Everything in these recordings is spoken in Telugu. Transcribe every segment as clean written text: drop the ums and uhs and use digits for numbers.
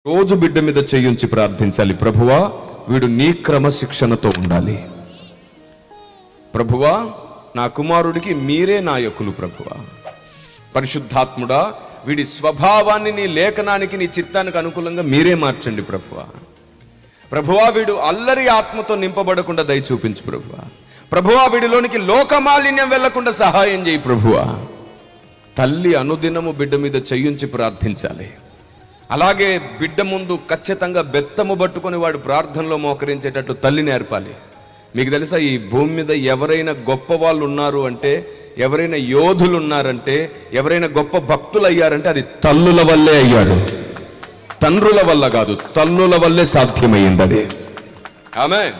రోజు బిడ్డ మీద చేయించి ప్రార్థించాలి. ప్రభువా, వీడు నీ క్రమశిక్షణతో ఉండాలి. ప్రభువా, నా కుమారుడికి మీరే నాయకులు. ప్రభువా, పరిశుద్ధాత్ముడా, వీడి స్వభావాన్ని నీ లేఖనానికి, నీ చిత్తానికి అనుకూలంగా మీరే మార్చండి. ప్రభువా, ప్రభువా, వీడు అల్లరి ఆత్మతో నింపబడకుండా దయ చూపించు. ప్రభువా, ప్రభువా, వీడిలోనికి లోకమాలిన్యం వెళ్లకుండా సహాయం చేయి. ప్రభువా, తల్లి అనుదినము బిడ్డ మీద చేయించి ప్రార్థించాలి. అలాగే బిడ్డ ముందు ఖచ్చితంగా బెత్తము పట్టుకొని వాడు ప్రార్థనలో మోకరించేటట్టు తల్లి నేర్పాలి. మీకు తెలుసా, ఈ భూమి మీద ఎవరైనా గొప్ప వాళ్ళు ఉన్నారు అంటే, ఎవరైనా యోధులు ఉన్నారంటే, ఎవరైనా గొప్ప భక్తులు అయ్యారంటే అది తల్లుల వల్లే అయ్యాడు. తండ్రుల వల్ల కాదు, తల్లుల వల్లే సాధ్యమైంది అది. ఆమేన్.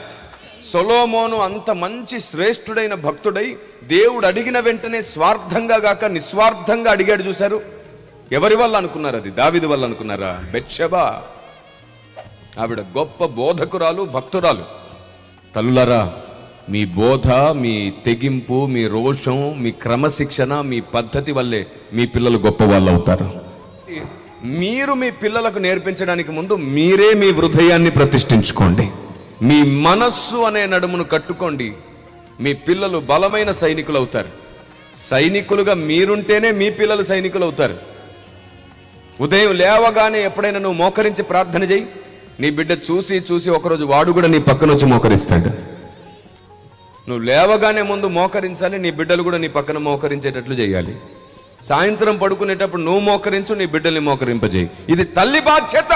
సొలొమోను అంత మంచి శ్రేష్ఠుడైన భక్తుడై దేవుడు అడిగిన వెంటనే స్వార్థంగా గాక నిస్వార్థంగా అడిగాడు. చూశారు? ఎవరి వల్ల అనుకున్నారు? అది దావీదు వల్ల అనుకున్నారా? బెత్షెబా ఆవిడ గొప్ప బోధకురాలు, భక్తురాలు. తల్లులారా, మీ బోధ, మీ తెగింపు, మీ రోషం, మీ క్రమశిక్షణ, మీ పద్ధతి వల్లే మీ పిల్లలు గొప్ప వాళ్ళు అవుతారు. మీరు మీ పిల్లలకు నేర్పించడానికి ముందు మీరే మీ హృదయాన్ని ప్రతిష్ఠించుకోండి. మీ మనస్సు అనే నడుమును కట్టుకోండి. మీ పిల్లలు బలమైన సైనికులు అవుతారు. సైనికులుగా మీరుంటేనే మీ పిల్లలు సైనికులు అవుతారు. ఉదయం లేవగానే ఎప్పుడైనా నువ్వు మోకరించి ప్రార్థన చేయి. నీ బిడ్డ చూసి చూసి ఒకరోజు వాడు కూడా నీ పక్కన వచ్చి మోకరిస్తాడు. నువ్వు లేవగానే ముందు మోకరించాలి, నీ బిడ్డలు కూడా నీ పక్కన మోకరించేటట్లు చేయాలి. సాయంత్రం పడుకునేటప్పుడు నువ్వు మోకరించు, నీ బిడ్డల్ని మోకరింపజేయి. ఇది తల్లి బాధ్యత.